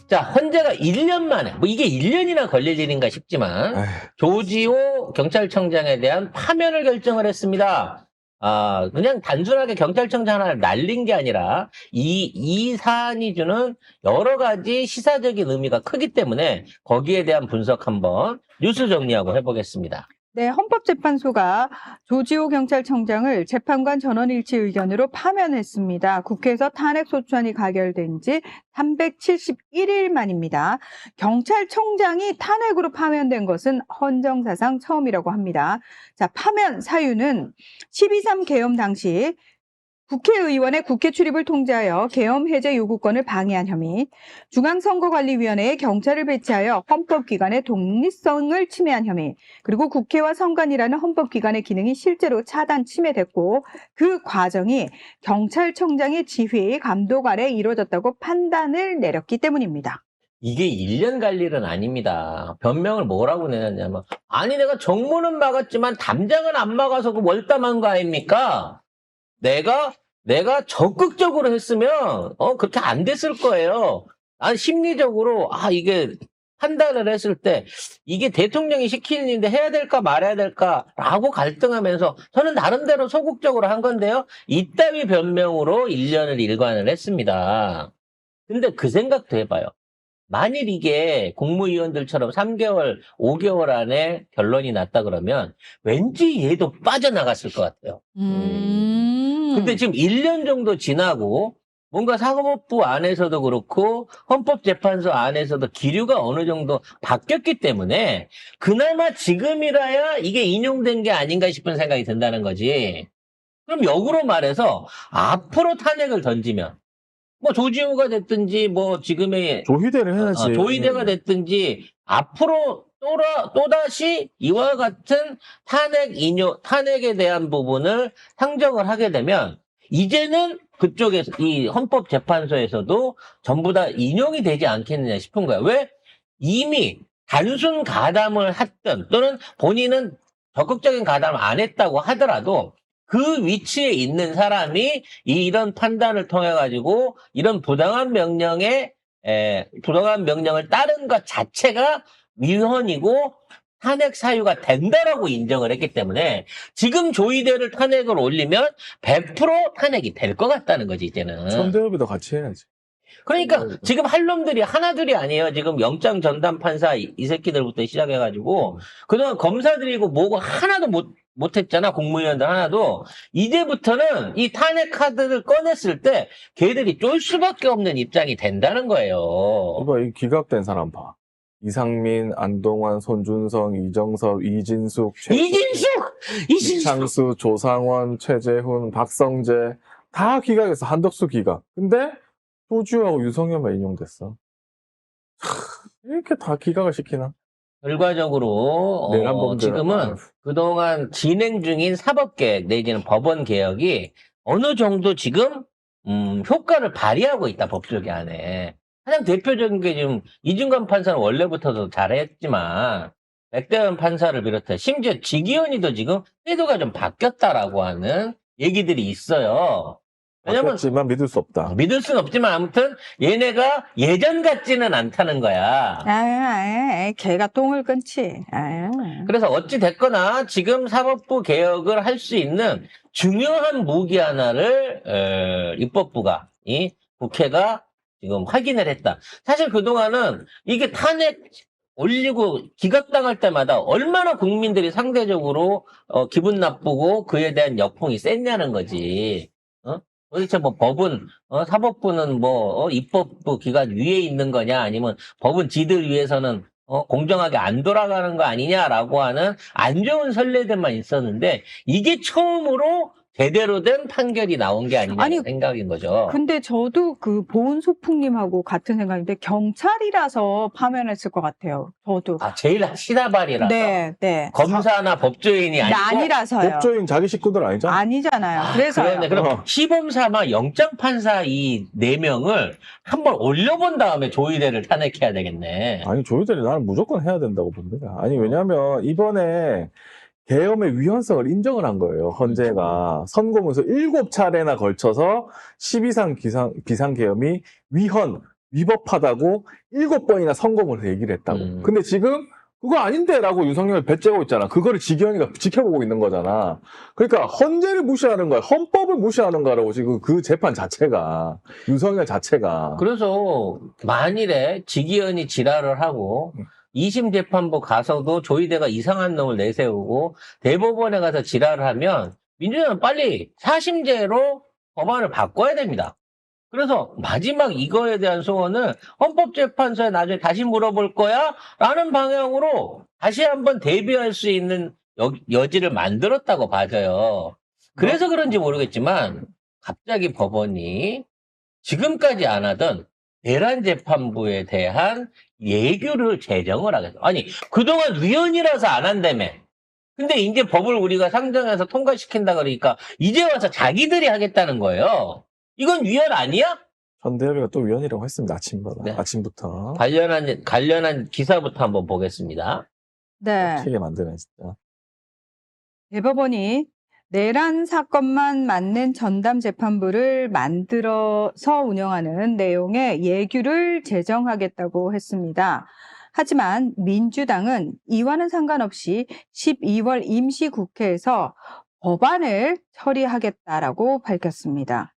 자, 헌재가 1년 만에, 뭐 이게 1년이나 걸릴 일인가 싶지만, 에휴. 조지호 경찰청장에 대한 파면을 결정을 했습니다. 그냥 단순하게 경찰청장 하나를 날린 게 아니라, 이 사안이 주는 여러 가지 시사적인 의미가 크기 때문에, 거기에 대한 분석 한번 뉴스 정리하고 해보겠습니다. 네, 헌법재판소가 조지호 경찰청장을 재판관 전원일치 의견으로 파면했습니다. 국회에서 탄핵소추안이 가결된 지 371일 만입니다. 경찰청장이 탄핵으로 파면된 것은 헌정사상 처음이라고 합니다. 자, 파면 사유는 12.3 계엄 당시 국회의원의 국회 출입을 통제하여 계엄 해제 요구권을 방해한 혐의, 중앙선거관리위원회에 경찰을 배치하여 헌법기관의 독립성을 침해한 혐의, 그리고 국회와 선관위라는 헌법기관의 기능이 실제로 차단 침해됐고 그 과정이 경찰청장의 지휘, 감독 아래 이루어졌다고 판단을 내렸기 때문입니다. 이게 1년 갈 일은 아닙니다. 변명을 뭐라고 내놨냐면, 아니 내가 정문은 막았지만 담장은 안 막아서 그 월담한 거 아닙니까? 내가 적극적으로 했으면 그렇게 안 됐을 거예요. 난 심리적으로 이게 판단을 했을 때 이게 대통령이 시키는 일인데 해야 될까 말아야 될까라고 갈등하면서 저는 나름대로 소극적으로 한 건데요. 이따위 변명으로 1년을 일관을 했습니다. 근데 그 생각도 해봐요. 만일 이게 국무위원들처럼 3개월, 5개월 안에 결론이 났다 그러면 왠지 얘도 빠져나갔을 것 같아요. 근데 지금 1년 정도 지나고 뭔가 사법부 안에서도 그렇고 헌법재판소 안에서도 기류가 어느 정도 바뀌었기 때문에 그나마 지금이라야 이게 인용된 게 아닌가 싶은 생각이 든다는 거지. 그럼 역으로 말해서 앞으로 탄핵을 던지면 뭐 조지호가 됐든지 뭐 지금의 조희대를 해야지. 조희대가 됐든지 앞으로 또다시 이와 같은 탄핵에 대한 부분을 상정을 하게 되면 이제는 그쪽에서 이 헌법재판소에서도 전부 다 인용이 되지 않겠느냐 싶은 거야. 왜? 이미 단순 가담을 했던 또는 본인은 적극적인 가담을 안 했다고 하더라도 그 위치에 있는 사람이 이런 판단을 통해 가지고 이런 부당한 명령을 따른 것 자체가 위헌이고 탄핵 사유가 된다라고 인정을 했기 때문에 지금 조희대를 탄핵을 올리면 100% 탄핵이 될 것 같다는 거지 이제는. 천대엽이도 같이 해야지. 그러니까 지금 할 놈들이 하나둘이 아니에요. 지금 영장 전담 판사 이 새끼들부터 시작해가지고 그동안 검사들이고 뭐고 하나도 못했잖아. 국무위원들 하나도. 이제부터는 이 탄핵 카드를 꺼냈을 때 걔들이 쫄 수밖에 없는 입장이 된다는 거예요. 이봐, 이 기각된 사람 봐. 이상민, 안동환, 손준성, 이정섭, 이진숙, 이창수, 조상원, 최재훈, 박성재 다 기각했어. 한덕수 기각. 근데 조지호하고 유성현만 인용됐어. 이렇게 다 기각을 시키나? 결과적으로 지금은 그동안 진행 중인 사법개혁 내지는 법원 개혁이 어느 정도 지금 효과를 발휘하고 있다. 법조계 안에. 가장 대표적인 게 지금 이중관 판사는 원래부터도 잘했지만 백대현 판사를 비롯해 심지어 지기현이도 지금 태도가 좀 바뀌었다라고 하는 얘기들이 있어요. 왜냐면 바뀌었지만 믿을 수 없다. 믿을 수는 없지만 아무튼 얘네가 예전 같지는 않다는 거야. 걔가 똥을 끊지. 그래서 어찌 됐거나 지금 사법부 개혁을 할 수 있는 중요한 무기 하나를 입법부가 국회가 지금 확인을 했다. 사실 그동안은 이게 탄핵 올리고 기각당할 때마다 얼마나 국민들이 상대적으로 기분 나쁘고 그에 대한 역풍이 셌냐는 거지. 도대체 뭐 법은 사법부는 뭐 입법부 기관 위에 있는 거냐 아니면 법은 지들 위해서는 공정하게 안 돌아가는 거 아니냐라고 하는 안 좋은 선례들만 있었는데 이게 처음으로 제대로 된 판결이 나온 게 아니냐는 생각인 거죠. 근데 저도 그 보은소풍님하고 같은 생각인데 경찰이라서 파면했을 것 같아요. 저도. 제일 시다발이라서. 네. 검사나 법조인이 아니고. 아니라서요. 법조인 자기 식구들 아니잖아. 아니잖아요. 그래서요. 그러네. 그럼 시범삼아 영장판사 이 4명을 한번 올려본 다음에 조희대를 탄핵해야 되겠네. 아니, 조희대를 나는 무조건 해야 된다고 봅니다. 아니, 왜냐면 이번에 계엄의 위헌성을 인정을 한 거예요. 헌재가 선고문서 7차례나 걸쳐서 12상 비상계엄이 위헌, 위법하다고 7번이나 선거문에서 얘기를 했다고. 근데 지금 그거 아닌데라고 윤석열 배째고 있잖아. 그거를 지기현이가 지켜보고 있는 거잖아. 그러니까 헌재를 무시하는 거야. 헌법을 무시하는 거라고 지금 그 재판 자체가. 윤석열 자체가. 그래서 만일에 지기현이 지랄을 하고 2심 재판부 가서도 조희대가 이상한 놈을 내세우고 대법원에 가서 지랄을 하면 민주당은 빨리 사심제로 법안을 바꿔야 됩니다. 그래서 마지막 이거에 대한 소원을 헌법재판소에 나중에 다시 물어볼 거야? 라는 방향으로 다시 한번 대비할 수 있는 여지를 만들었다고 봐져요. 그래서 그런지 모르겠지만 갑자기 법원이 지금까지 안 하던 내란 재판부에 대한 예규를 제정을 하겠어. 아니, 그동안 위헌이라서 안 한다며. 근데 이제 법을 우리가 상정해서 통과시킨다 그러니까 이제 와서 자기들이 하겠다는 거예요. 이건 위헌 아니야? 전대협의가 또 위헌이라고 했습니다. 네. 아침부터. 관련한 기사부터 한번 보겠습니다. 네. 튀게 만드네, 진짜. 대법원이 내란 사건만 맞는 전담 재판부를 만들어서 운영하는 내용의 예규를 제정하겠다고 했습니다. 하지만 민주당은 이와는 상관없이 12월 임시국회에서 법안을 처리하겠다라고 밝혔습니다.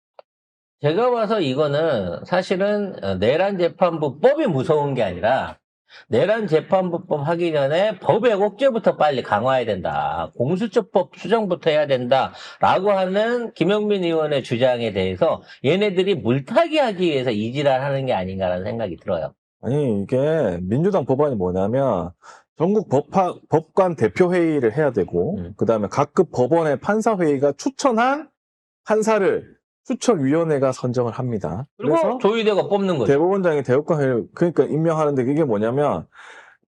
제가 봐서 이거는 사실은 내란 재판부법이 무서운 게 아니라 내란 재판부법 하기 전에 법의 억제부터 빨리 강화해야 된다. 공수처법 수정부터 해야 된다라고 하는 김영민 의원의 주장에 대해서 얘네들이 물타기 하기 위해서 이지랄 하는 게 아닌가라는 생각이 들어요. 아니, 이게 민주당 법안이 뭐냐면 전국 법관 대표회의를 해야 되고 그다음에 각급 법원의 판사회의가 추천한 판사를 추천위원회가 선정을 합니다. 그리고 그래서 조희대가 뽑는 거죠. 대법원장이 대법관회의를 그러니까 임명하는데 그게 뭐냐면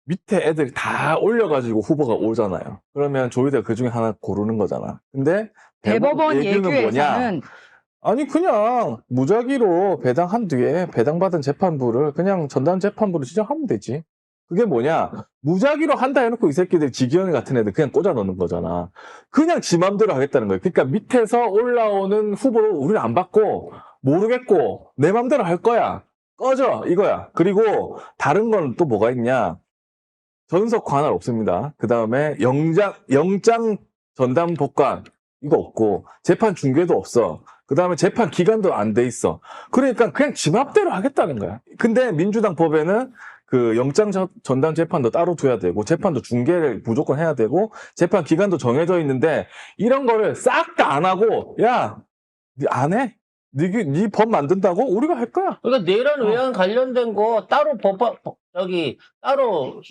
밑에 애들이 다 올려가지고 후보가 오잖아요. 그러면 조희대가 그 중에 하나 고르는 거잖아. 근데 대법원 예규에서는 아니 그냥 무작위로 배당한 뒤에 배당받은 재판부를 그냥 전담 재판부로 지정하면 되지. 그게 뭐냐? 무작위로 한다 해놓고 이 새끼들 지기현 같은 애들 그냥 꽂아 넣는 거잖아. 그냥 지 맘대로 하겠다는 거예요. 그러니까 밑에서 올라오는 후보를 우리는 안 받고 모르겠고 내 맘대로 할 거야. 꺼져 이거야. 그리고 다른 건 또 뭐가 있냐? 전석 관할 없습니다. 그 다음에 영장 전담 법관 이거 없고 재판 중계도 없어. 그 다음에 재판 기간도 안 돼 있어. 그러니까 그냥 지 맘대로 하겠다는 거야. 근데 민주당 법에는 그 영장 전담 재판도 따로 둬야 되고 재판도 중계를 무조건 해야 되고 재판 기간도 정해져 있는데 이런 거를 싹 다 안 하고 야, 니 안 해? 니 법 만든다고? 우리가 할 거야. 그러니까 내란 외환 관련된 거 따로 따로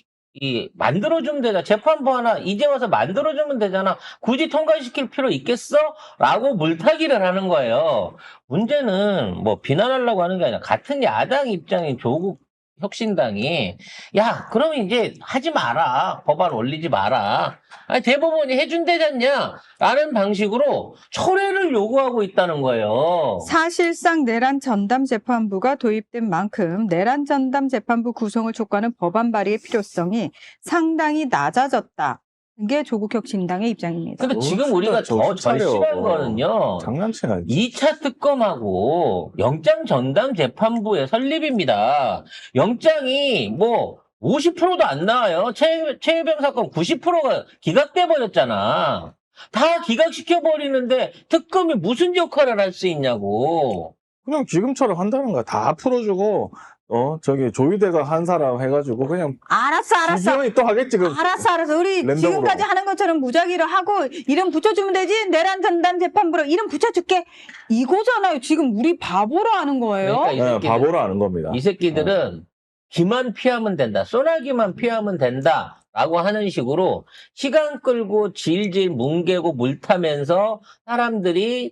만들어주면 되잖아. 재판부 하나 이제 와서 만들어주면 되잖아. 굳이 통과시킬 필요 있겠어? 라고 물타기를 하는 거예요. 문제는 뭐 비난하려고 하는 게 아니라 같은 야당 입장인 조국 혁신당이 야 그러면 이제 하지 마라. 법안 올리지 마라. 아니 대법원이 해준대잖냐 라는 방식으로 철회를 요구하고 있다는 거예요. 사실상 내란 전담 재판부가 도입된 만큼 내란 전담 재판부 구성을 촉구하는 법안 발의의 필요성이 상당히 낮아졌다. 이게 조국혁신당의 입장입니다. 근데 지금 우리가 더 절실한 거는요. 장난치나. 2차 특검하고 영장 전담 재판부의 설립입니다. 영장이 뭐 50%도 안 나와요. 최혜병 사건 90%가 기각돼 버렸잖아. 다 기각시켜버리는데 특검이 무슨 역할을 할 수 있냐고. 그냥 지금처럼 한다는 거야. 다 풀어주고 조희대가 한 사람 해가지고 그냥 알았어. 지기현이 또 하겠지. 알았어. 우리 랜덤으로. 지금까지 하는 것처럼 무작위로 하고 이름 붙여주면 되지. 내란 전담 재판부로 이름 붙여줄게. 이거잖아요. 지금 우리 바보로 하는 거예요. 그러니까 이 새끼들, 바보로 하는 겁니다. 이 새끼들은 기만 피하면 된다. 소나기만 피하면 된다. 라고 하는 식으로 시간 끌고 질질 뭉개고 물타면서 사람들이나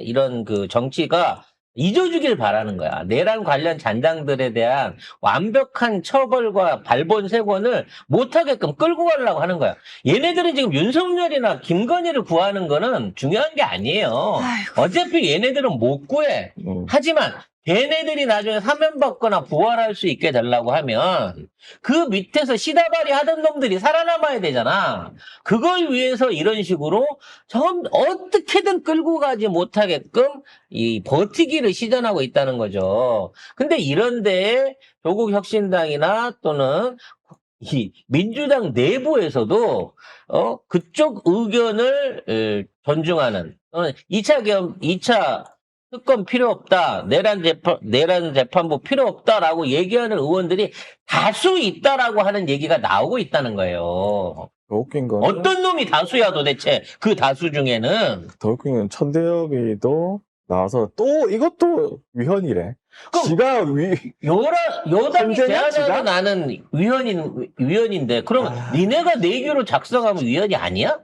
이런 그 정치가 잊어주길 바라는 거야. 내란 관련 잔당들에 대한 완벽한 처벌과 발본색원을 못하게끔 끌고 가려고 하는 거야. 얘네들은 지금 윤석열이나 김건희를 구하는 거는 중요한 게 아니에요. 어차피 얘네들은 못 구해. 하지만 걔네들이 나중에 사면받거나 부활할 수 있게 되려고 하면 그 밑에서 시다발이 하던 놈들이 살아남아야 되잖아. 그걸 위해서 이런 식으로 어떻게든 끌고 가지 못하게끔 이 버티기를 시전하고 있다는 거죠. 근데 이런데 조국혁신당이나 또는 이 민주당 내부에서도 그쪽 의견을 존중하는 2차 특검 필요 없다. 내란 재판부 필요 없다라고 얘기하는 의원들이 다수 있다라고 하는 얘기가 나오고 있다는 거예요. 더 웃긴 건 어떤 놈이 다수야 도대체 그 다수 중에는. 더 웃긴 건 천대엽이도 나와서 또 이것도 위헌이래. 그럼 지가 여당이 헌재냐, 제안하고 지가? 나는 위헌인데 그럼 니네가 내규로 작성하면 위헌이 아니야?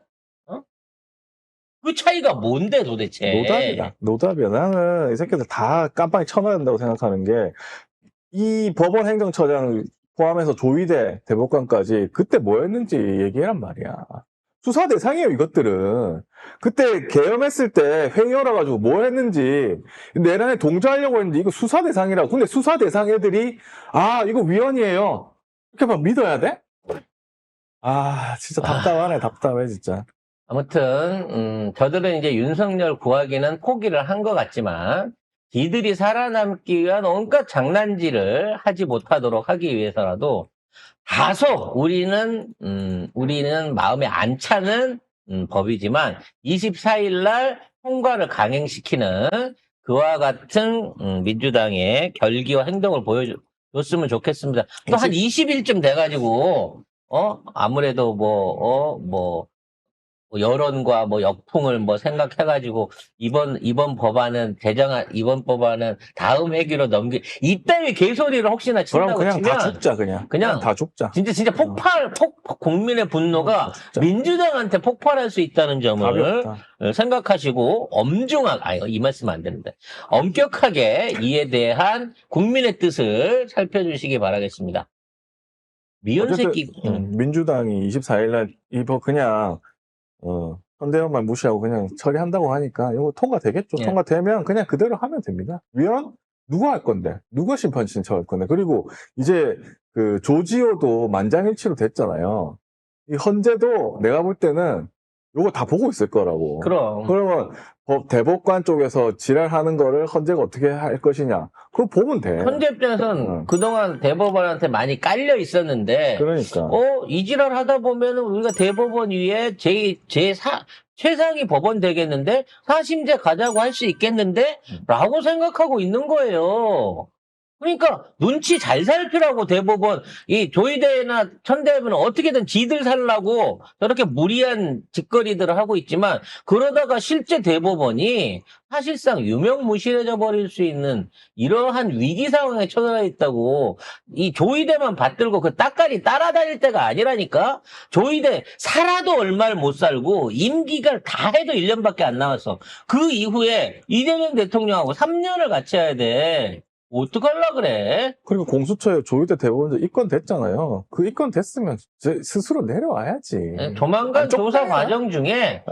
그 차이가 뭔데 도대체? 노답이다. 노답이야. 나는 이 새끼들 다 깜빵에 쳐놔야 된다고 생각하는 게, 이 법원 행정처장 포함해서 조희대 대법관까지 그때 뭐 했는지 얘기해란 말이야. 수사 대상이에요, 이것들은. 그때 계엄했을 때 회의 열어가지고 뭐 했는지, 내란에 동조하려고 했는데 이거 수사 대상이라고. 근데 수사 대상 애들이, 이거 위헌이에요. 이렇게 막 믿어야 돼? 진짜 답답하네, 답답해, 진짜. 아무튼 저들은 이제 윤석열 구하기는 포기를 한 것 같지만 이들이 살아남기 위한 온갖 장난질을 하지 못하도록 하기 위해서라도 다소 우리는 마음에 안 차는 법이지만 24일 날 통과를 강행시키는 그와 같은 민주당의 결기와 행동을 보여줬으면 좋겠습니다. 또 한 20일쯤 돼가지고 아무래도 뭐 여론과 역풍을 생각해가지고 이번 법안은 이번 법안은 다음 회기로 이따위 개소리를 혹시나 그럼 친다고 그냥 치면 다 죽자, 그냥 다 죽자. 진짜 국민의 분노가 진짜. 민주당한테 폭발할 수 있다는 답이 점을 없다. 생각하시고 이 말씀 안 되는데 엄격하게 이에 대한 국민의 뜻을 살펴주시기 바라겠습니다. 미운 새끼. 민주당이 24일날 이거 그냥 현대연만 무시하고 그냥 처리한다고 하니까 이거 통과되겠죠. 예. 통과되면 그냥 그대로 하면 됩니다. 위헌 누가 할 건데? 누가 심판 신청할 건데? 그리고 이제 그 조지호도 만장일치로 됐잖아요. 이 헌재도 내가 볼 때는 요거 다 보고 있을 거라고. 그러면 대법관 쪽에서 지랄하는 거를 헌재가 어떻게 할 것이냐? 그거 보면 돼. 현재 입장에서는 그동안 대법원한테 많이 깔려 있었는데 그러니까. 이 지랄 하다 보면은 우리가 대법원 위에 최상위 법원 되겠는데 4심제 가자고 할 수 있겠는데 라고 생각하고 있는 거예요. 그러니까 눈치 잘 살피라고 대법원 이 조희대나 천대엽은 어떻게든 지들 살라고 저렇게 무리한 짓거리들을 하고 있지만 그러다가 실제 대법원이 사실상 유명무실해져 버릴 수 있는 이러한 위기 상황에 처해 있다고 이 조희대만 받들고 그 따까리 따라다닐 때가 아니라니까. 조희대 살아도 얼마를 못 살고 임기가 다 해도 1년밖에 안 남았어. 그 이후에 이재명 대통령하고 3년을 같이 해야 돼. 어떡하려 그래? 그리고 공수처에 조희대 대법원장 입건됐잖아요. 그 입건됐으면 스스로 내려와야지. 조만간 조사 쪽팔려요? 과정 중에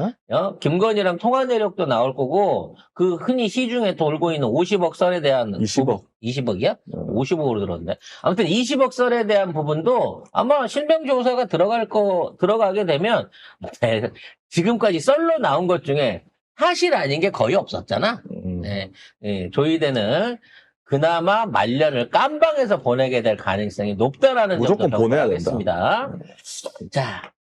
김건희랑 통화 내역도 나올 거고 그 흔히 시중에 돌고 있는 50억 설에 대한 20억. 20억이야? 50억으로 들었는데. 아무튼 20억 설에 대한 부분도 아마 실명 조사가 들어가게 되면 지금까지 썰로 나온 것 중에 사실 아닌 게 거의 없었잖아. 조희대는 그나마 말년을 깜방에서 보내게 될 가능성이 높다라는 점도 무조건 보내야 평가하겠습니다. 자,